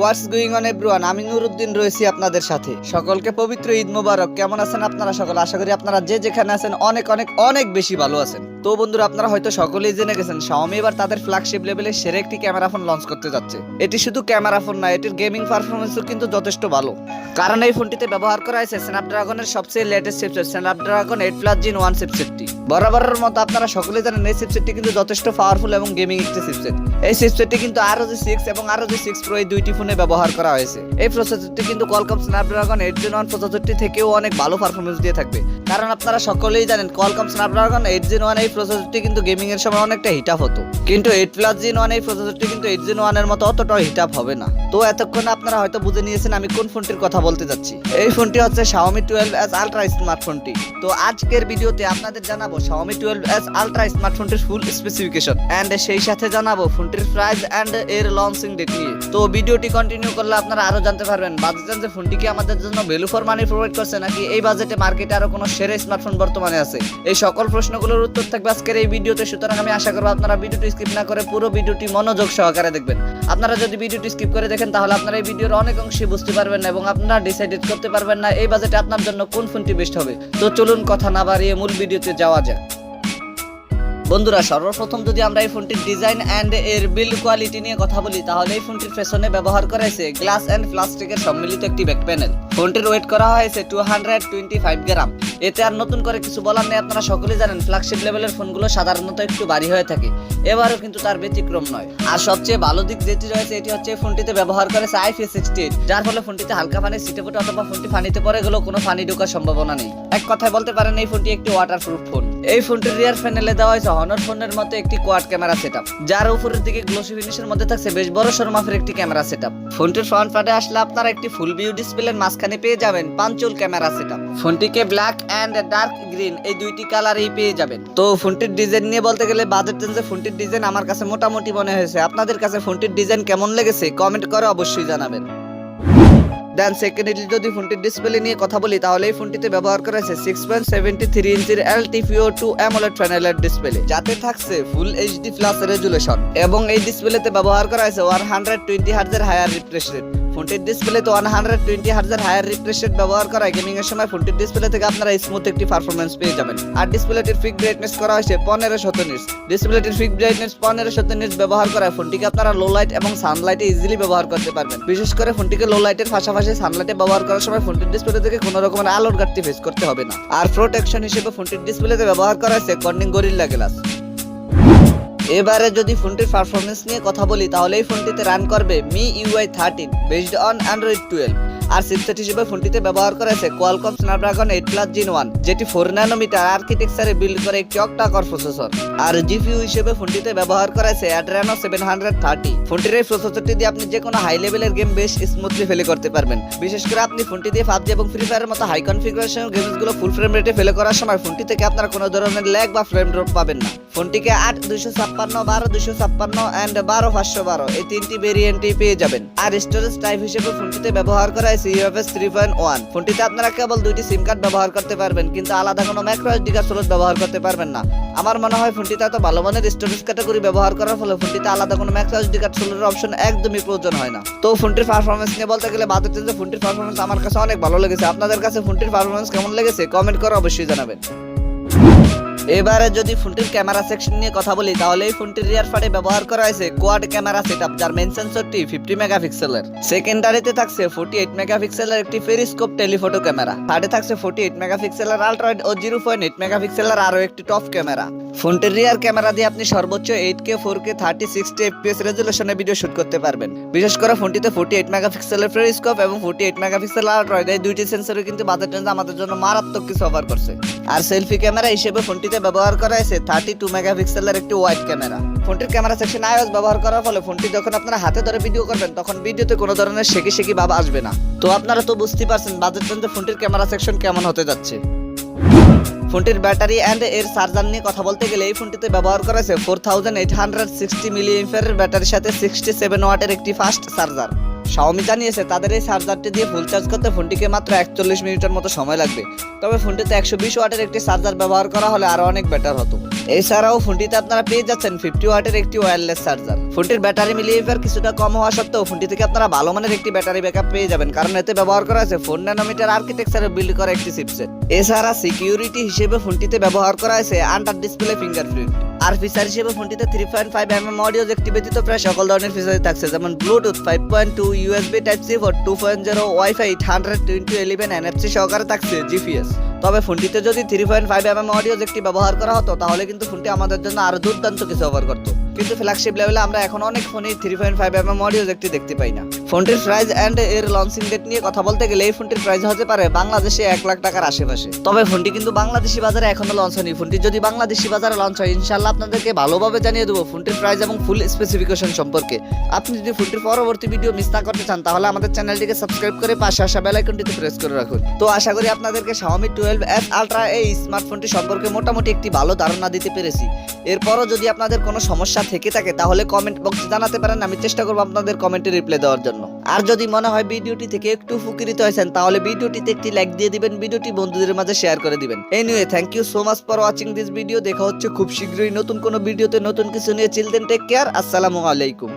What's going on everyone, আমি নুরুদ্দিন রয়েছি আপনাদের সাথে। সকলকে পবিত্র ঈদ মোবারক। কেমন আছেন আপনারা সকলে? আশা করি আপনারা যে যেখানে আছেন অনেক অনেক অনেক বেশি ভালো আছেন। তো বন্ধুরা, আপনারা হয়তো সকলেই জেনে গেছেন Xiaomi এবার তাদের ফ্ল্যাগশিপ লেভেলের সেরা একটি ক্যামেরা ফোন লঞ্চ করতে যাচ্ছে। এটি শুধু ক্যামেরা ফোন না, এটির গেমিং পারফরমেন্সও কিন্তু যথেষ্ট ভালো। কারণ এই ফোনটিতে ব্যবহার করা হয়েছে স্ন্যাপড্রাগনের সবচেয়ে লেটেস্ট চিপসেট স্ন্যাপড্রাগন 8+ Gen 1 চিপসেটটি। বরাবরের মতো আপনারা সকলেই জানেন এই চিপসেটটি কিন্তু যথেষ্ট পাওয়ারফুল এবং গেমিং একটি চিপসেট। এই চিপসেটটি কিন্তু ROG 6 এবং ROG 6 Pro এই দুইটি ফোনে ব্যবহার করা হয়েছে। এই প্রসেসরটি কিন্তু কোয়ালকম স্ন্যাপড্রাগন 8 Gen 1 প্রসেসরটি থেকেও অনেক ভালো পারফরমেন্স দিয়ে থাকবে। কারণ আপনারা সকলেই জানেন কোয়ালকম স্ন্যাপড্রাগন 8 Gen 1 এই প্রসেসরটি কিন্তু গেমিং এর সময় অনেকটা হিট আপ হতো, কিন্তু 8+ Gen 1 এই প্রসেসরটি কিন্তু 8 Gen 1 এর মতো অতটাও হিট আপ হবে না। তো এতক্ষণে আপনারা হয়তো বুঝে নিয়েছেন আমি কোন ফোনটির কথা বলতে যাচ্ছি। এই ফোনটি হচ্ছে Xiaomi 12s আলট্রা স্মার্টফোনটি। তো আজকের ভিডিওতে আপনাদের জানাবো Xiaomi 12s আলট্রা স্মার্টফোনটির ফুল স্পেসিফিকেশন এন্ড সেই সাথে জানাবো ফোনটির প্রাইস এন্ড এর লঞ্চিং ডেট নিয়ে। তো ভিডিওটি কন্টিনিউ করলে আপনারা আরো জানতে পারবেন বাজেট যে ফোনটি কি আমাদের জন্য ভ্যালু ফর মানি প্রোভাইড করছে, নাকি এই বাজেটে মার্কেটে আরো কোনো সেরা স্মার্টফোন বর্তমানে আছে। এই সকল প্রশ্নগুলোর উত্তর থাকবে আজকের এই ভিডিওতে। সুতরাং আমি আশা করব আপনারা ভিডিওটি স্কিপ না করে পুরো ভিডিওটি মনোযোগ সহকারে দেখবেন। আপনারা যদি ভিডিওটি স্কিপ করে দেখেন তাহলে আপনারা এই ভিডিওর অনেক অংশই বুঝতে পারবেন না এবং আপনারা ডিসাইড করতে পারবেন না এই বাজেটে আপনার জন্য কোন ফোনটি বেস্ট হবে। তো চলুন কথা না বাড়িয়ে মূল ভিডিওতে যাওয়া যাক। বন্ধুরা, সর্বপ্রথম যদি আমরা এই ফোনটির ডিজাইন এন্ড এর বিল্ড কোয়ালিটি নিয়ে কথা বলি তাহলে এই ফোনটির পেছনে ব্যবহার করা হয়েছে গ্লাস এন্ড প্লাস্টিকের সম্মিলিত একটি ব্যাক প্যানেল। ফোনটির ওয়েট করা হয়েছে 225 গ্রাম। এতে আর নতুন করে কিছু বলার নেই। আপনারা সকলেই জানেন ফ্ল্যাগশিপ লেভেলের ফোনগুলো সাধারণত একটু ভারী হয়ে থাকে, এবারও কিন্তু তার ব্যতিক্রম নয়। আর সবচেয়ে ভালো দিক যেটি রয়েছে এটি হচ্ছে ফোনটিতে ব্যবহার করেছে IP68, যার ফলে ফোনটিতে হালকা পানি ছিটে ফোটে অথবা ফোনটি পানিতে পড়ে গেলেও কোনো পানি ঢোকার সম্ভাবনা নেই। এক কথায় বলতে পারেন এই ফোনটি একটি ওয়াটারপ্রুফ ফোন। এই ফোনটির রিয়ার প্যানেলে দেওয়া হয়েছে হনর ফোনের মতো একটি কোয়াড ক্যামেরা সেটআপ, যার উপরের দিকে গ্লোসি ফিনিশের মধ্যে থাকছে বেশ বড় সড় মাপের একটি ক্যামেরা সেটআপ। ফোনটির ফ্রন্ট পার্টে আসলে আপনারা একটি ফুল ভিউ ডিসপ্লের মাঝখানে পেয়ে যাবেন পাঞ্চুল ক্যামেরা সেটআপ। ফোনটিকে ব্ল্যাক এন্ড ডার্ক গ্রিন এই দুইটি কালারেই পেয়ে যাবেন। তো ফোনটির ডিজাইন নিয়ে বলতে গেলে বাজেট রেঞ্জে ফোনটির ডিজাইন আমার কাছে মোটামুটি মনে হয়েছে। আপনাদের কাছে ফোনটির ডিজাইন কেমন লেগেছে কমেন্ট করে অবশ্যই জানাবেন। দেন সেকেন্ডলি যদি ফোনটির ডিসপ্লে নিয়ে কথা বলি তাহলে এই ফোনটিতে ব্যবহার করা হয়েছে 6.73 ইঞ্চির LTPO2 AMOLED প্যানেলের ডিসপ্লে, যাতে থাকছে ফুল HD প্লাস রেজুলেশন এবং এই ডিসপ্লেতে ব্যবহার করা হয়েছে 120 হার্টজের হায়ার রিফ্রেশ রেট। ফোনটির ডিসপ্লেতে 120 হার্টজের হায়ার রিফ্রেশ রেট ব্যবহার করা গেমিং এর সময় ফোনটির ডিসপ্লে থেকে আপনারা স্মুথ একটি পারফরম্যান্স পেয়ে যাবেন। আর ডিসপ্লেটির ফিক্সড ব্রাইটনেস করা হয়েছে 1500 নিটস। ডিসপ্লেটির ফিক্সড ব্রাইটনেস 1500 নিটস ব্যবহার করা ফোনটিকে আপনারা লো লাইট এবং সানলাইটে ইজিলি ব্যবহার করতে পারবেন। বিশেষ করে ফোনটিকে লো লাইটের পাশাপাশি সানলাইটে ব্যবহার করার সময় ফোনটির ডিসপ্লে থেকে কোনো রকমের আলোর ঘাটতি ফেস করতে হবে না। আর প্রোটেকশন হিসেবে ফোনটির ডিসপ্লেতে ব্যবহার করা হয়েছে কর্নিং গরিল্লা গ্লাস। এবারে যদি ফোনটির পারফরমেন্স নিয়ে কথা বলি তাহলে এই ফোনটিতে রান করবে MIUI 13 বেসড অন Android 12। আর চিপসেট হিসেবে ফোনটিতে ব্যবহার করা হয়েছে কোয়ালকম স্ন্যাপড্রাগন 8+ Gen 1, যেটি 4 ন্যানোমিটার আর্কিটেকচারে বিল্ড করে একটি অক্টা-কোর প্রসেসর। আর জিপিইউ হিসেবে ফোনটিতে ব্যবহার করা হয়েছে Adreno 730। ফোনটির এই প্রসেসরটি দিয়ে আপনি যে কোনো হাই লেভেলের গেম বেশ স্মুথলি প্লে করতে পারবেন। বিশেষ করে আপনি ফোনটি দিয়ে PUBG এবং ফ্রি ফায়ারের মতো হাই কনফিগারেশন গেমসগুলো ফুল ফ্রেম রেটে প্লে করার সময় ফোনটি থেকে আপনারা কোনো ধরনের ল্যাগ বা ফ্রেম ড্রপ পাবেন না। ফোনটিকে 8/256, 12/256 এন্ড 12/512 এই তিনটি ভেরিয়েন্টই পেয়ে যাবেন। আর স্টোরেজ টাইপ হিসেবে ফোনটিতে ব্যবহার করা হয়েছে UFS 3.1। ফোনটিতে আপনারা কেবল দুইটি সিম কার্ড ব্যবহার করতে পারবেন, কিন্তু আলাদা কোনো ম্যাক্রো SD কার্ড স্লট ব্যবহার করতে পারবেন না। আমার মনে হয় ফোনটিতে এত ভালো মানের স্টোরেজ ক্যাটাগরি ব্যবহার করার ফলে ফোনটিতে আলাদা কোনো ম্যাক্রো SD কার্ড স্লটের অপশন একদমই প্রয়োজন হয় না। তো ফোনটির পারফরম্যান্স নিয়ে বলতে গেলে বাজেট রেঞ্জে ফোনটির পারফরম্যান্স আমার কাছে অনেক ভালো লেগেছে। আপনাদের কাছে ফোনটির পারফরম্যান্স কেমন লেগেছে কমেন্ট করে অবশ্যই জানাবেন। এবারে যদি ফোনটির ক্যামেরা সেকশন নিয়ে কথা বলি তাহলে এই ফোনটির রিয়ার পার্টে ব্যবহার করা হয়েছে কোয়াড ক্যামেরা সেটআপ, যার মেইন সেন্সরটি 50 মেগাপিক্সেলের। সেকেন্ডারিতে থাকছে 48 মেগাপিক্সেলের একটি পেরিস্কোপ টেলিফটো ক্যামেরা। থার্ডে থাকছে 48 মেগাপিক্সেলের আলট্রা ওয়াইড ও 0.8 মেগাপিক্সেলের আরো একটি টপ ক্যামেরা। ফোনটির রিয়ার ক্যামেরা দিয়ে আপনি সর্বোচ্চ 8K 4K 30 60 FPS রেজুলেশনে video shoot করতে পারবেন। বিশেষ করে ফোনটিতে 48 মেগাপিক্সেলের পেরিস্কোপ এবং 48 মেগাপিক্সেলের আলট্রা ওয়াইড এই দুইটি সেন্সরে কিন্তু বাজেট রেঞ্জ আমাদের জন্য মারাত্মক কিছু অফার করছে। আর সেলফি ক্যামেরা হিসেবে ফোনটিতে ব্যবহার করা হয়েছে 32 মেগাপিক্সেলের একটি ওয়াইড ক্যামেরা। ফোনটির ক্যামেরা সেকশন iOS ব্যবহার করার ফলে ফোনটি যখন আপনারা হাতে ধরে ভিডিও করবেন তখন ভিডিওতে কোনো ধরনের শেকি ভাব আসবে না। তো আপনারা তো বুঝতেই পারছেন বাজেট রেঞ্জে ফোনটির ক্যামেরা সেকশন কেমন হতে যাচ্ছে। ফোনটির ব্যাটারি এন্ড এর চার্জার নিয়ে কথা বলতে গেলে এই ফোনটিতে ব্যবহার করা হয়েছে 4860 mAh ব্যাটারির সাথে 67 ওয়াটের একটি ফাস্ট চার্জার। Xiaomi জানিয়েছে তাদের এই চার্জারটি দিয়ে ফুল চার্জ করতে ফোনটিকে মাত্র 41 মিনিটের মতো সময় লাগবে। তবে ফোনটিতে 120 ওয়াটের একটি চার্জার ব্যবহার করা হলে আরো অনেক বেটার হতো। এছাড়াও ফোনটিতে আপনারা পেয়ে যাচ্ছেন 50 ওয়াটের একটি ওয়্যারলেস চার্জার। ফোনটির ব্যাটারি মিলিয়েফার কিছুটা কম হওয়া সত্ত্বেও ফোনটি থেকে আপনারা ভালো মানের একটি ব্যাটারি ব্যাকআপ পেয়ে যাবেন, কারণ এতে ব্যবহার করা হয়েছে 4 ন্যানোমিটার আর্কিটেকচারে বিল্ড করা একটি চিপসেট। এছাড়া সিকিউরিটি হিসেবে ফোনটিতে ব্যবহার করা হয়েছে আন্ডার ডিসপ্লে ফিঙ্গারপ্রিন্ট। আর ফিচার হিসেবে ফোনটিতে 3.5 অডিও জ্যাক ব্যতীত প্রায় সকল ধরনের ফিচারই থাকছে, যেমন Bluetooth 5.2, USB type C port 2.0, WiFi 802.11 NFC সহকারে থাকছে জিপিএস। তবে ফোনটিতে যদি 3.5 অডিও জ্যাকটি ব্যবহার করা হতো তাহলে কিন্তু ফোনটি আমাদের জন্য আরো দুর্দান্ত কিছু অফার করতো, কিন্তু ফ্ল্যাগশিপ লেভেলে আমরা এখন অনেক ফোনেই 3.5 অডিও জ্যাকটি দেখতে পাই না। ফোনটির প্রাইস এন্ড এর লঞ্চিং ডেট নিয়ে কথা বলতে গেলে এই ফোনটির প্রাইস হতে পারে বাংলাদেশে 1 লাখ টাকার আশেপাশে। তবে ফোনটি কিন্তু বাংলাদেশি বাজারে এখনো লঞ্চ হয়নি। ফোনটি যদি বাংলাদেশি বাজারে লঞ্চ হয় ইনশাআল্লাহ আপনাদেরকে ভালোভাবে জানিয়ে দেবো ফোনটির প্রাইস এবং ফুল স্পেসিফিকেশন সম্পর্কে। আপনি যদি ফোনটির পরবর্তী ভিডিও মিস না করতে চান তাহলে আমাদের চ্যানেলটিকে সাবস্ক্রাইব করে পাশে আসা বেল আইকনটিতে প্রেস করে রাখুন। তো আশা করি আপনাদেরকে Xiaomi 12s আলট্রা এই স্মার্টফোনটি সম্পর্কে মোটামুটি একটি ভালো ধারণা দিতে পেরেছি। এরপরও যদি আপনাদের কোনো সমস্যা থেকে থাকে তাহলে কমেন্ট বক্সে জানাতে পারেন, আমি চেষ্টা করবো আপনাদের কমেন্টে রিপ্লাই দেওয়ার জন্য। আর যদি মনে হয় ভিডিওটি থেকে একটু উপকৃত হয়েছেন তাহলে ভিডিওটিতে একটি লাইক দিয়ে দিবেন, ভিডিওটি বন্ধুদের মাঝে শেয়ার করে দিবেন। Anyway, thank you so much for watching this video. দেখা হচ্ছে খুব শীঘ্রই নতুন কোনো ভিডিওতে নতুন কিছু নিয়ে। চিল দেন, টেক কেয়ার, আসসালামু আলাইকুম।